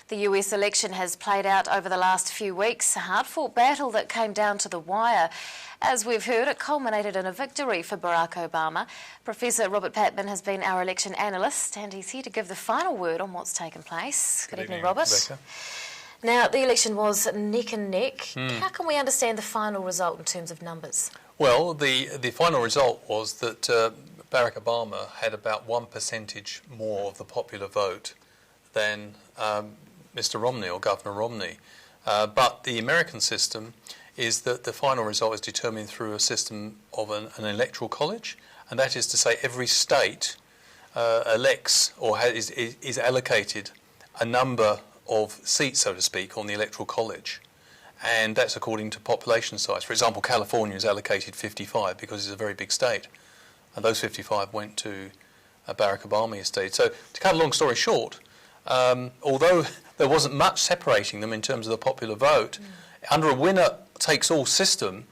The US election has played out over the last few weeks, a hard-fought battle that came down to the wire. As we've heard, it culminated in a victory for Barack Obama. Professor Robert Patman has been our election analyst, and he's here to give the final word on what's taken place. Good evening, Robert. Rebecca. Now, the election was neck and neck. How can we understand the final result in terms of numbers? Well, the final result was that Barack Obama had about 1% more of the popular vote than Mr. Romney or Governor Romney. But the American system is that the final result is determined through a system of an electoral college, and that is to say every state elects or is allocated a number of seats, so to speak, on the electoral college. And that's according to population size. For example, California is allocated 55 because it's a very big state. And those 55 went to Barack Obama's state. So to cut a long story short, although there wasn't much separating them in terms of the popular vote, under a winner-takes-all system,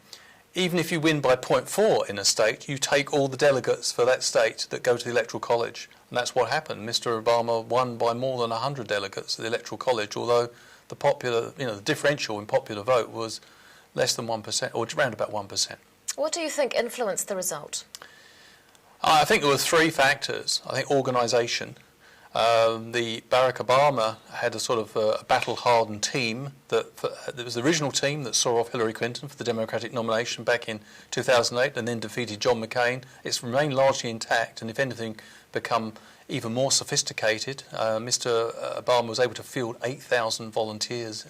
even if you win by 0.4 in a state, you take all the delegates for that state that go to the electoral college. And that's what happened. Mr. Obama won by more than 100 delegates at the electoral college, although the popular, the differential in popular vote was less than 1%, or around about 1%. What do you think influenced the result? I think there were three factors. I think organisation. The Barack Obama had a sort of a battle-hardened team. There was the original team that saw off Hillary Clinton for the Democratic nomination back in 2008 and then defeated John McCain. It's remained largely intact and, if anything, become even more sophisticated. Mr. Obama was able to field 8,000 volunteers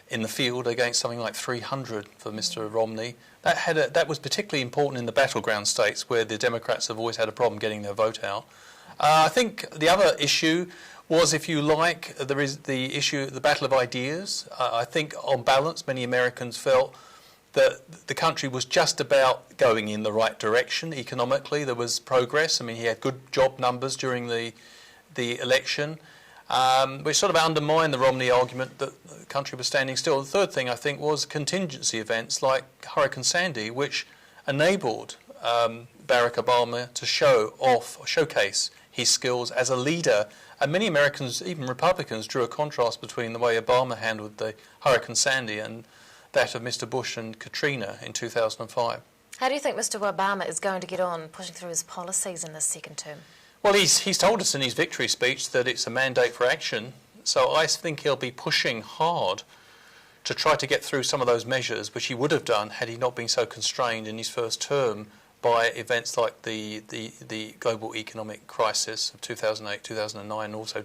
in the field against something like 300 for Mr. Romney. That was particularly important in the battleground states where the Democrats have always had a problem getting their vote out. I think the other issue was, if you like, there is the issue, the battle of ideas. I think on balance, many Americans felt that the country was just about going in the right direction economically. There was progress. I mean, he had good job numbers during the election, which sort of undermined the Romney argument that the country was standing still. The third thing, I think, was contingency events like Hurricane Sandy, which enabled Barack Obama to showcase his skills as a leader. And many Americans, even Republicans, drew a contrast between the way Obama handled the Hurricane Sandy and that of Mr. Bush and Katrina in 2005. How do you think Mr. Obama is going to get on pushing through his policies in this second term? Well, he's told us in his victory speech that it's a mandate for action. So I think he'll be pushing hard to try to get through some of those measures, which he would have done had he not been so constrained in his first term by events like the global economic crisis of 2008, 2009, and also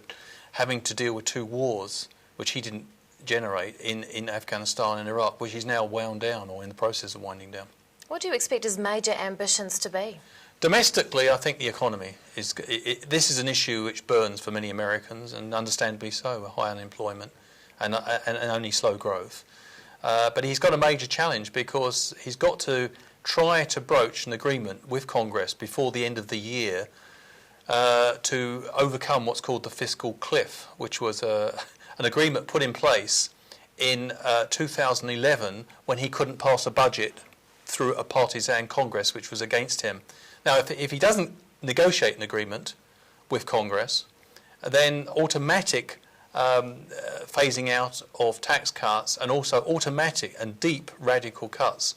having to deal with two wars, which he didn't generate in Afghanistan and Iraq, which he's now wound down or in the process of winding down. What do you expect his major ambitions to be? Domestically, I think the economy is. This is an issue which burns for many Americans, and understandably so, high unemployment and only slow growth. But he's got a major challenge because he's got to try to broach an agreement with Congress before the end of the year to overcome what's called the fiscal cliff, which was an agreement put in place in 2011 when he couldn't pass a budget through a partisan Congress which was against him. Now, if he doesn't negotiate an agreement with Congress, then automatic phasing out of tax cuts and also automatic and deep radical cuts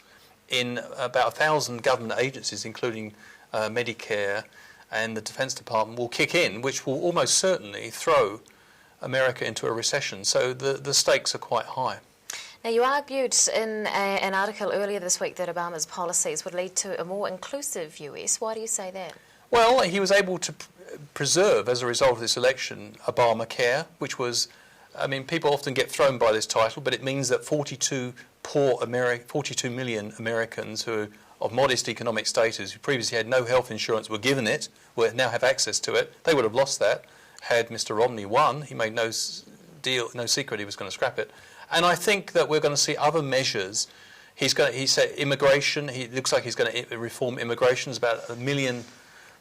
in about 1,000 government agencies, including Medicare and the Defense Department, will kick in, which will almost certainly throw America into a recession. So the stakes are quite high. Now, you argued in an article earlier this week that Obama's policies would lead to a more inclusive US. Why do you say that? Well, he was able to preserve, as a result of this election, Obamacare, which was, I mean, people often get thrown by this title, but it means that 42 million Americans who are of modest economic status, who previously had no health insurance, were given it, will now have access to it. They would have lost that had Mr. Romney won. He made no secret he was going to scrap it. And I think that we're going to see other measures. He said immigration. He looks like he's going to reform immigration. There's about 1 million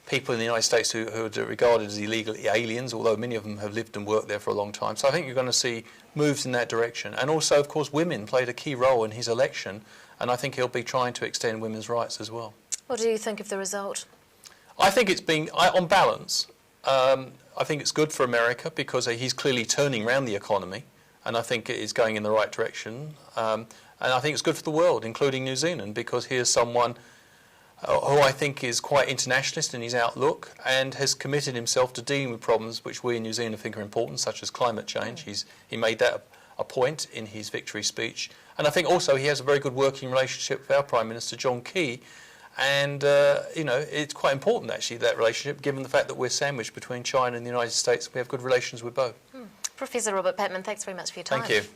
people in the United States who are regarded as illegal aliens, although many of them have lived and worked there for a long time. So I think you're going to see moves in that direction. And also, of course, women played a key role in his election, and I think he'll be trying to extend women's rights as well. What do you think of the result? I think it's been, on balance, I think it's good for America because he's clearly turning around the economy, and I think it is going in the right direction. And I think it's good for the world, including New Zealand, because here's someone who I think is quite internationalist in his outlook and has committed himself to dealing with problems which we in New Zealand think are important, such as climate change. He made that a point in his victory speech. And I think also he has a very good working relationship with our Prime Minister, John Key. And, you know, it's quite important, actually, that relationship, given the fact that we're sandwiched between China and the United States. We have good relations with both. Professor Robert Patman, thanks very much for your time. Thank you.